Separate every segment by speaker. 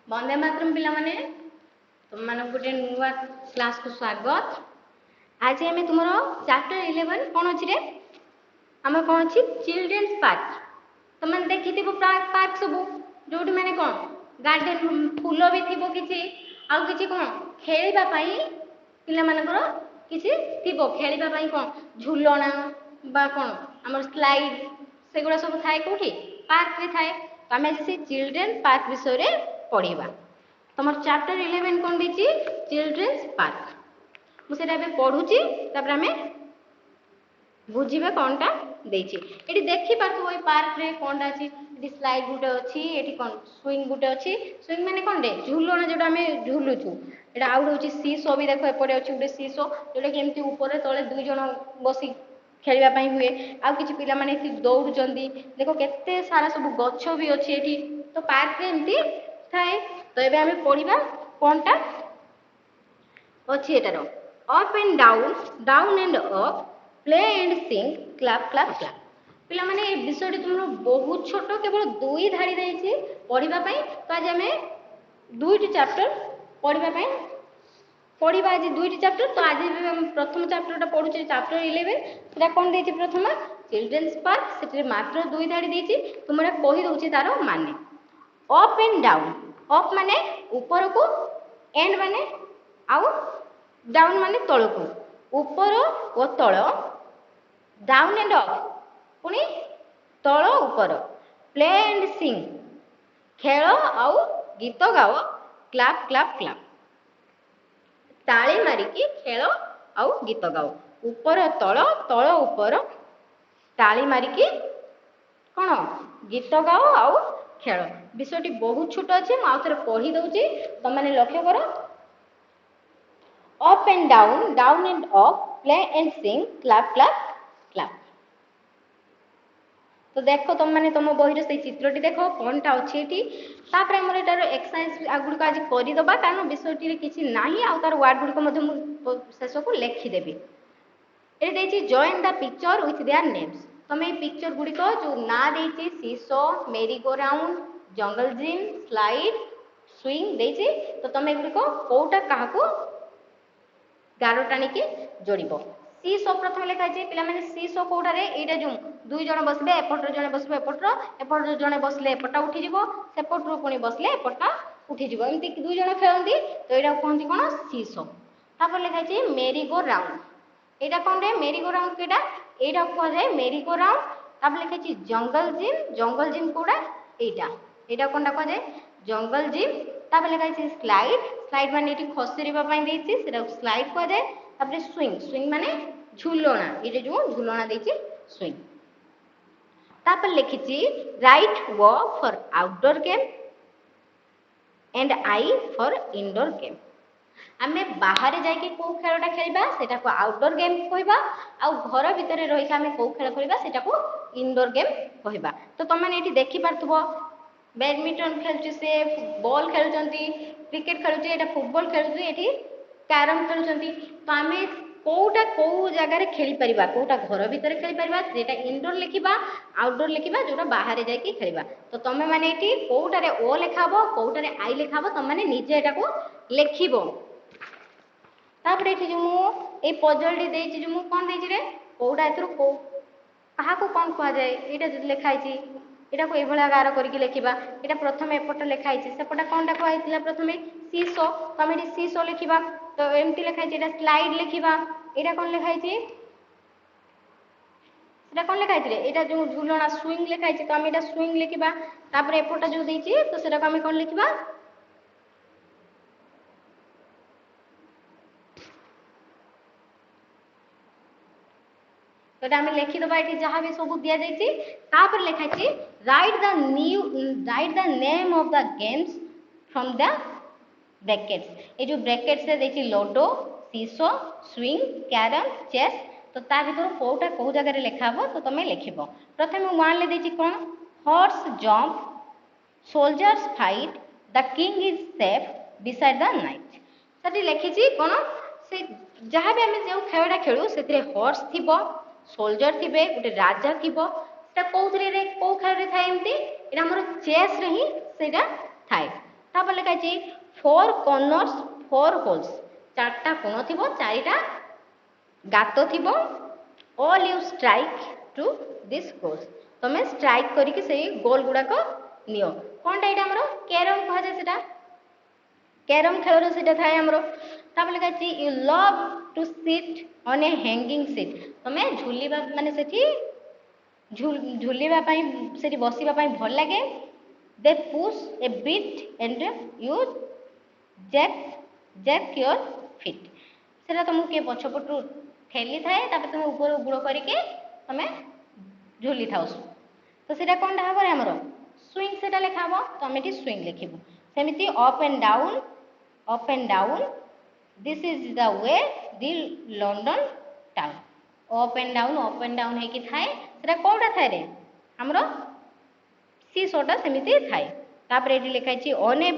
Speaker 1: वंदे मातरम पिला माने तुम मान गोटे नुआ क्लास को स्वागत। आज आम तुम चैप्टर 11 कौन अच्छी रे आम कौन अच्छी चिल्ड्रेन्स पार्क। तुम देखी पार्क सब जो मैंने कौन गार्डन फूल भी थी किसी आउ किसी कौन खेलवा पिला मानकर किसी थी खेलवा कौन झूलना बा कौन आम स्लाइड सेगुड़ा सब थाए कौटी पार्क रे थाए। तो आम आज से चिल्ड्रेन पार्क विषय रे पढ़ा। तुम चैप्टर 11 कौन देती चिल्ड्रेन्स पार्क मुझे पढ़ुची आम बुझे कौनटा ये देखी पार्थ ये पार्क रे कौन अच्छी स्लाइड गोटे अच्छी ये कौन स्विंग गोटे अच्छी स्विंग माने कौन डे झूलना जो आम झूलुचु यहाँ आउ हूँ सी सो भी देख एपटे अच्छे गोटे सी सो जोटा कि एमती ऊपर तले दुई जन बसी खेलवाई हुए आउ कि पिला माने दौड़ देख केते सारा सब गछ भी अच्छी ये तो पार्क रे एमती थाए। तो ये आम पढ़ा कौनटा अच्छी एटार up and down and up play and sing clap clap clap. पिला माने ए विषय तुम बहुत छोट केवल दुई धाड़ी देछि पढ़ापी। तो आज आम दुईटी चैप्टर पढ़ा आज दुईटी चैप्टर। तो आज प्रथम चैप्टर पढ़ुचे चैप्टर 11 से कौन देछि प्रथम चिल्ड्रेन्स पार्क से मात्र दुई धाड़ी देछि तुम कही दउछि तार माने अप एंड डाउन। अप माने ऊपर को एंड माने आउ डाउन माने तल को ऊपर ओ तल डाउन एंड अप पुणी तल ऊपर प्ले एंड सिंग खेल आउ गीत गाओ क्लाप क्लाप क्लाप ताली मारिकी खेल आउ गीत गाओ ऊपर तल तल ऊपर ताली मारिकी कौन गीत गाओ आउ खेल। विषयटी बहुत छोट अच्छे मुझे पढ़ी दूसरी तुम मैंने लक्ष्य कर up and down and up play and sing clap clap clap. तो देखो तुम मैंने तुम बही से चित्रटी देख कौनटा अच्छी ये यार एक्सरसाइज आगुड़ आज करदे कारण विषय किसी ना आउ तार वार्ड गुड़िक शेष को लिखिदेवी। ये join the picture with their names. तुम ये पिक्चर गुड़िक जो ना देती सीसो मेरी गो राउंड जंगल जिम स्लाइड स्विंग देती तो तुम एगुड़िक कौटा क्या गार टाणिकी जोड़ सी सो प्रथम लिखाई पिला माने सी सो कौटारे ये जो दुई जन बसले एपटर जड़े बसबे एपटर जड़े बसले एपटा उठीज सेपटर पुणी बसले एपटा उठीज एमती दुई जन खेलती तो यहाँ कहते कौन सी सो। तापर लिखाई मेरी गो राउंड यहाँ कौन रे मेरी गो राउंड केटा यहाँ कहुए मेरी गो राउंड। तापर लिखाई जंगल जिम कौटा यहाँ कौनटा कहुए जंगल जिम। तापर लिखाई स्लाइड स्लाइड माने ये खसर स्लाइड कहुए। तापर स्विंग स्विंग माने झूलना ये जो झूलना देती स्विंग। तापर लिखी राइट वो for outdoor game and I for indoor game. आमे बाहर जाके कौ खेलटा खेलबा सेटा को आउटडोर गेम कहबा आ घर भितर रही आमे कौ खेल खेलबा सेटा को इनडोर गेम कहबा। तो तुम मैंने ये देखि पारथुबो बैडमिंटन खेलुची से बॉल खेलुचंती क्रिकेट खेलुची एटा फुटबॉल खेलुची एठी कैरम खेलुचंती। तो आमे कौटा कौ जगार खेली परिबा कौटा घर भितर खेली परिबा जेटा इनडोर लिखिबा आउटडोर लिखिबा जोटा बाहर जाके खेलबा। तो तुम मैंने ये कौटारे ओ लिखाबो कौटारे आई लिखाबो तुम मैंने निजे एटा को लिखिबो। तापर ये जो मुझे पजलटी देती जो मुझे कौन देती रे कौटा ए क्या कौन कह जाए यहाँ जो लिखाई यहाँ को यह गार करके लिखा यहाँ प्रथम एपट लिखाई सेपटा कौनटा कहला प्रथम सी सो तो आम ये सी सो लिखा। तो एमती लिखाई स्लाइड लिखा यहाँ कौन लिखाई कौन लिखाई यहाँ जो झूलना स्विंग लिखाई तो आम यहाँ स्विंग लिखा। तापर एपटा जो देती तो सेटा आम कौन लिखा तो आम लिखिदबा ये जहाँ भी सब दि जाइए। तापर लिखाई right the name of the games from the brackets. ये जो ब्रैकेट्स देखिए लूडो सीसो स्विंग कैरम चेस तो ता भर कौटा कौ जगह लिखा हो तो तुम लिख प्रथम वन ले कौन horse jump soldiers fight the king is safe beside the night. से लिखी कौन से जहाँ भी आम जो खेलटा खेलू से हॉर्स थी सोल्जर थे गोटे राजा थी कौ खेल थाए एमती यहाँ आम चेस रे ही थाए। तापर लिखा है 4 कॉर्नर्स 4 होल्स, 4टा कोण थिबो, 4टा गात थिबो। All you strike to this goals, तमे स्ट्राइक करिके सेही गोल गुडाक नियो। कोनटा एटा हमरो कैरम कहा जाय, सेटा कैरम खेलर सेटा थाए हमरो। तापर लिखा है you love to sit on a hanging seat, तमे झुलिबा माने सेठी झुलिबा पई सेठी बसिबा पई भल लागे। दे push a bit and you jack your feet, सेटा तुमको के पछपटू ठेली थाए, तापर तुम ऊपर गुड़ करके तुम झुली थाओ। तो सेटा कोनटा हबो रे हमरो स्विंग, सेटा लिखा हबो। तो हम एठी स्विंग लिखिबु। सेमिति up and down, this is the way the London town. Up and down है कि थाए, सेटा कोडा थाए रे हमरो सी सोटा सेमिति थाए। तापर एठी लिखा है on A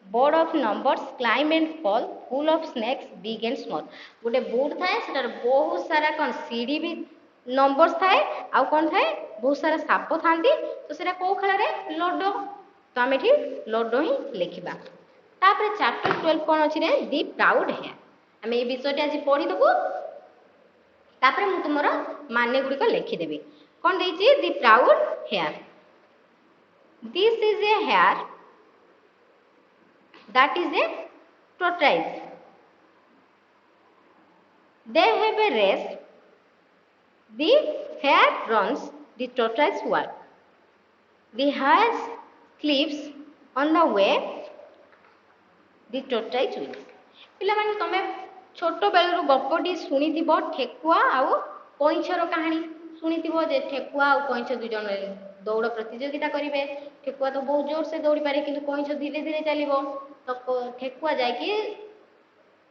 Speaker 1: board of numbers climb and fall full of snakes big and small, गोटे बोर्ड थाए, सेटार बहुत सारा कौन सीढ़ी भी नंबर्स थाए, आउ कौन थाए बहुत सारा साप थांती। तो सेटा को खेल रे लूडो, तो आम एठी लूडो ही लिखिबा। तापर चैप्टर 12 कोन अछि रे दी प्राउड हेयर, आम ए विषयटी आज पढ़ी दबु। तापर मु तुमरो माने गुडी को लिखि देबी। कोन देछि the proud hare, this is a hare that is a tortoise, they have a race, the hare runs, the tortoise walk, the hare sleeps on the way, the tortoise wins। पिला माने तमे छोटो बेलरू गपटी सुनी थिबो ठेकुआ आउ कइंछर कहानी सुनी थिबो, जे ठेकुआ आउ कइंछ दु जण दौड़ प्रतियोगिता करिवे। ठेकुआ तो बहुत जोर से दौड़ी पारे, किंतु कइंछ धीरे धीरे चलिबो। तो ठेकुआ जाइकी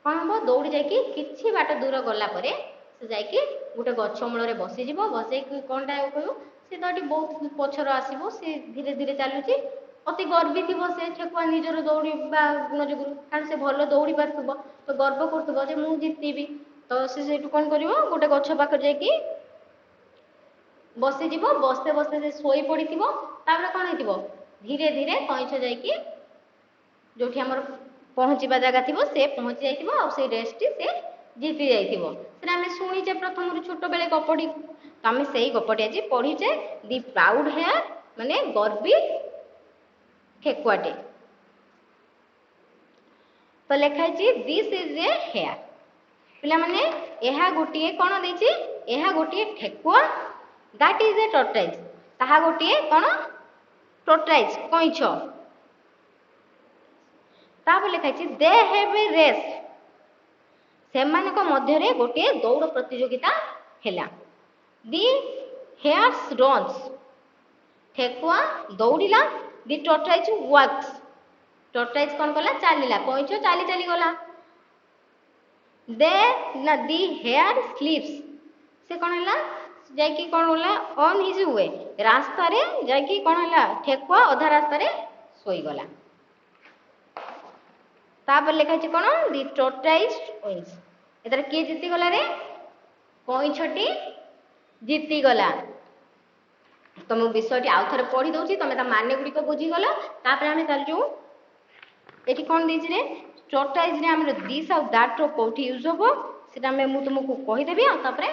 Speaker 1: कौन हम दौड़ी जाइकी किछि बाट दूर गला परे से जाइकी गोटे गछ मूल रे बसी जिवो। बसे कोनटा कहू से तो बहुत पछर आसीबो, से धीरे धीरे चलुची, अति गर्वी थिबो से ठेकुआ निजर दौड़ीबा गुण जोगु, कारण से भल दौड़ी पारथुबो, तो गर्व करथुबो जे मु जितिबी। तो से सेटु कोन करिवो गोटे गछ पाखर जाइकी बसी जिवो। बसते बसते से सोई पड़िथिबो। तापर कोन हेतिबो धीरे धीरे कइंछ जाइकी जोठी हमर पहुँचीबा जगह थिबो से पहुँची जाइथिबो, आ से रेसटी से जीति जाइथिबो। सेटा हमें सुनिचे प्रथम छोट बेले गपटी। तो हमें सेही गपटी आज पढ़ीचे दी प्राउड हेयर माने गर्वी ठेकुआटे। तो लिखा दिस इज ए हेयर, पिला माने एहा गोटिए कोन देछि, एहा गोटिए ठेकुआ, दैट इज ए टॉर्टोइज, ताहा गोटिए कोन टॉर्टोइज कइंछ। तापर लिखा दे हैव ए रेस, सेमानक मध्य रे गोटे दौड़ प्रतियोगिता हेला। दी हेयर्स रन्स, ठेकुआ दौड़िला। दी टॉर्टोइज वॉक्स, टॉर्टोइज कोन कला चलिला, कइंछ चली चली गला। दे ना दी हेयर स्लीप्स, से कोन हला जाइकी कोन होला ऑन हिज वे, रास्ता रे जाइकी कोन हला ठेकुआ अधा रास्ता रे सोई गला। तापर लिखा कौन दी टॉर्टोइज विन्स, एतर किए जीति गला रे कइंछटी जीति गला। तो मु विषयटी आउ थरे पढ़ी दउची, तमे ता माने गुडी को बुझी गला। तापर हमें चल जो एठी कोन देछि रे टॉर्टोइज रे हमर दिस आ दैट रो कोठी यूज होबो, सेटा मैं मु तुमको कहि देबी। आ तापर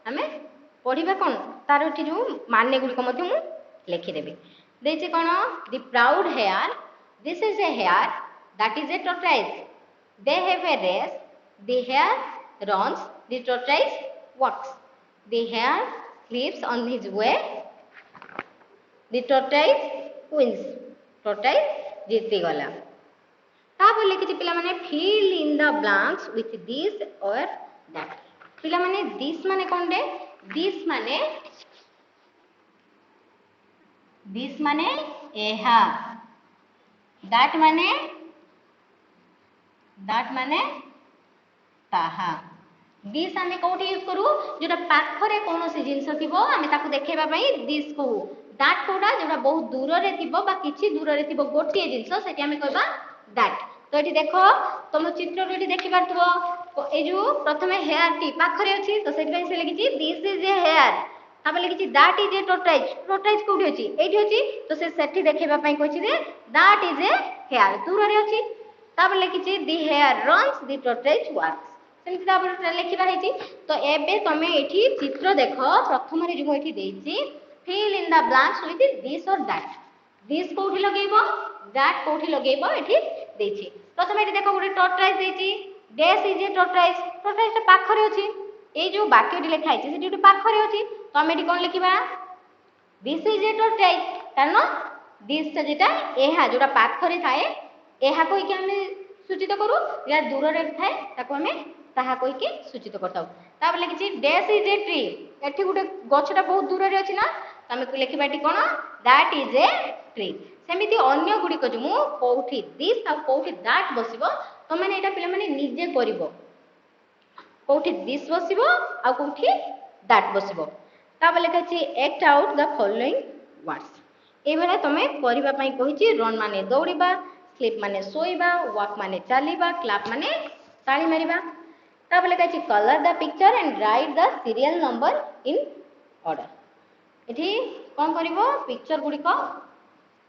Speaker 1: हमें पढ़िबा कोन तार एठी जो माने गुडी को मते मु लिखि देबी। देछि कोन the proud hare, this is a hare, that is a tortoise, they have a race, the hare runs, the tortoise walks, the hare sleeps on his way, the tortoise wins, tortoise जीति गला। तापर लिखि पिला माने fill in the blanks with this or that, पिला माने this माने कोन दे, this माने एहा, that माने ताहा। दिस आमे कोठी यूज करू जोटा पाखरे कोनोसी जिंस थिबो आमे ताकू देखेबा पई दिस कहू। दैट कोडा जोटा बहुत दूर रे थिबो बा किछि दूर रे थिबो गोटिए जिंस सेठी आमे कहबा दैट। तो एठी देखो तुम चित्र रेडी देखि पारथबो, ए जो प्रथमे हेयर टी पाखरे अछि, तो सेठी से लिखिछि दिस इज ए हेयर, तापर लिखिछि that is a tortoise tortoise कोठी अछि एठी अछि तो से सेठी देखेबा पई कहछि रे दैट इज ए हेयर दूर रे अछि तापर लिखिछि the hare runs the tortoise walks सेमति तापर लिखिबा हेछि तो एबे तमे एठी चित्र देखो प्रथम रे जो एठी देछि fill in the blanks with this or that this कोठी लगेबो दैट कोठी लगेबो एठी देछि प्रथम एठी देखो गुटे टॉर्टोइज देछि dash is a tortoise tortoise पाखरे अछि ए जो वाक्यटी लिखा है सेठी गुटे पाखरे अछि तो हम एठी कोन लिखिबा दिस इज ए टॉर्टोइज कारण दिस से जेटा एहा जोटा पाखरे थाए एहा कोइ के हम सूचित करू या दूर रे थाए ताको हमें ताहा कोइ के सूचित करताउ तापर लिखिछि डैश इज ए ट्री एठी गुटे गछटा बहुत दूर रे अछि ना तमे लिखिबा एठी कोन दैट इज ए ट्री सेमिति अन्य गुडी को मु कोठी दिस आ कोठी दैट बसिबो तो माने एटा पिला माने निजे करिवो कोठी दिस बसिबो आ कोठी दैट बसिबो तापर लिखा अछि act out the following words ए बेला तमे करिबा पई कहिछि रन माने दौड़ीबा स्लीप माने सोइबा वॉक माने चालीबा क्लैप माने ताली मारिबा तापर लिखा अछि colour the picture and right the serial number in order एठी कोन करिवो पिक्चर गुडी को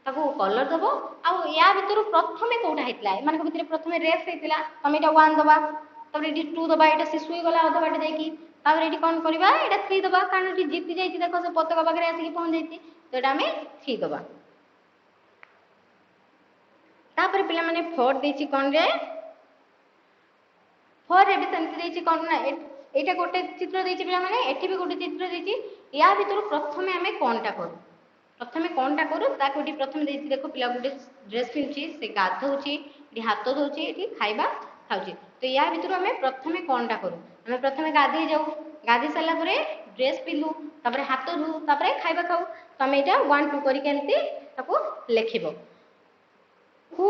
Speaker 1: ताको कलर दबो आ या भितर प्रथमे कोठा हेतला माने भितर प्रथमे रेस हेतला तमे एटा 1 दबा तब एटी 2 दबा एटा से सुई गला अध बाटे जाईकी तब एटी कोन करबा एटा 3 दबा कारण एटी जीति जाईती देखो से पतका बगरे आसी पहुंच जाईती तो एटा हमें 3 दबा तापर पिला माने 4 देछि कोन रे 4 रे भी सेमति देछि कोन ना एटा गोटे चित्र देछि पिला माने एठी भी गोटे चित्र देछि या भितर प्रथमे हमें कोनटा करू प्रथमे कोनटा करू ताको एटी प्रथमे देछि देखो पिला गोटे ड्रेस पिनछि से गाधौछि एटी हाथ धोछि एटी खाइबा खाउछि तो या भितर हमें प्रथमे कोनटा करू हमें प्रथमे गाधे जाऊ गाधे साला परे ड्रेस पिनू तापर हाथ धो तापर खाइबा खाऊ तो हमें एटा 1 2 करी केनती ताको लेखिबो who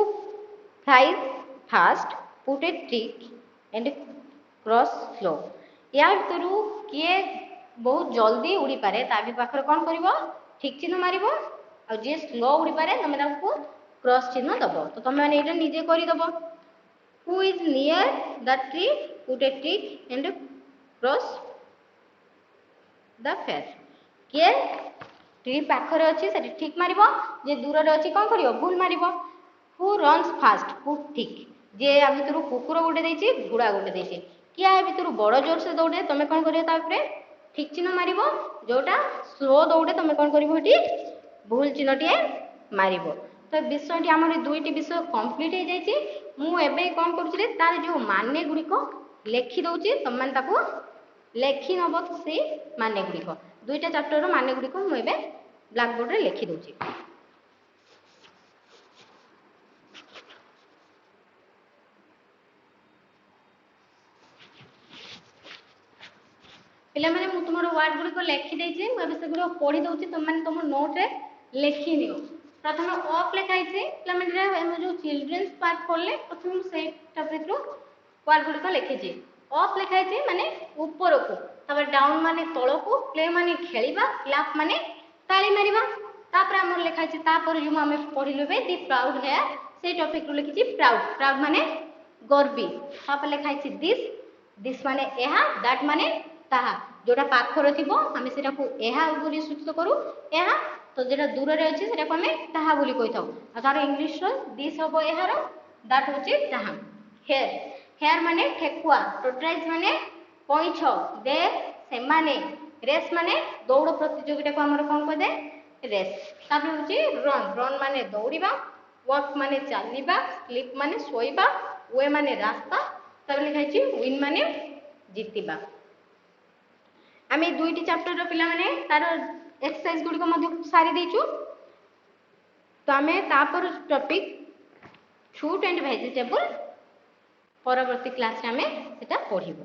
Speaker 1: flies fast put a trick and cross slow या भितरु किए बहुत जल्दी उड़ी पारे ता भी पाखर कोन करबो ठीक चिन्ह मारिबो आ जे स्लो उड़ी पारे तमे ताको क्रॉस चिन्ह दबो तो तमे माने एटा निजे करि दबो who is near the tree put a trick and cross the fair के ट्री पाखरे अछि सेठी ठीक मारिबो जे दूर रे अछि कोन करियो भूल मारिबो who runs fast put ठीक जे आ भितरु कुकुर गोटे देछि घोड़ा गोटे देछि किया आ भितरु बड़ जोर से दौड़े तमे कोन करियो ता ऊपर ठीक चिन्ह मारिबो जोटा स्लो दौड़े तमे कोन करिवो हटी भूल चिन्हटिए मारिबो तो विषयटी हमर दुईटी विषय कंप्लीट हे जाईछि मु एबे कोन करूछि तार जो माने गुडी को लेखि दउछि तमन ताको लेखि नबो से माने गुडी को दुईटा चैप्टर रो माने गुडी को मु एबे ब्लैक बोर्ड रे लेखि दउछि पिला माने मु तुमरो वर्ड गुडी को लेखि देछि मु एबे से गुडी पढि दउछि तुम माने तुम नोट रे लेखि नियो प्रथम ऑफ लिखाई छे पिला माने हम जो चिल्ड्रंस पार्ट पढले प्रथम से टॉपिक रो वर्ड गुडी को लेखि छी ऑफ लिखाई छे माने ऊपर को तब डाउन माने तळ को प्ले माने खेलिबा क्लैप माने ताली मारिबा तापर हमर लिखाई छे तापर जो हम पढिलु बे दी प्राउड है से टॉपिक रो लिखि छी प्राउड प्राउड माने गर्वी तापर लिखाई छी दिस माने एहा दैट माने ताहा जोटा पाखर थिबो हमें सेटा को एहा बोली सूचित करू एहा तो जेटा दूर रे अछि सेटा को हमें ताहा बोली कहि थाउ आ तार इंग्लिश रो दिस होबो एहारो दैट होछि ताहा हेयर हेयर माने ठेकुआ टोटराइज माने कोइछ दे से माने रेस माने दौड़ प्रतियोगिता को हमर कोन कहदे रेस तापर होछि रन रन माने दौड़ीबा वॉक माने चालीबा स्लीप माने सोइबा वे माने रास्ता तब लिखाइ छी विन माने जीतिबा आमे दुईटी चैप्टर रो पिला माने तार एक्सरसाइज गुडी को मध्ये सारी देचु तो आमे तापर टॉपिक फ्रूट एंड वेजिटेबल परवर्ती क्लास रे आमे सेटा पढिबो।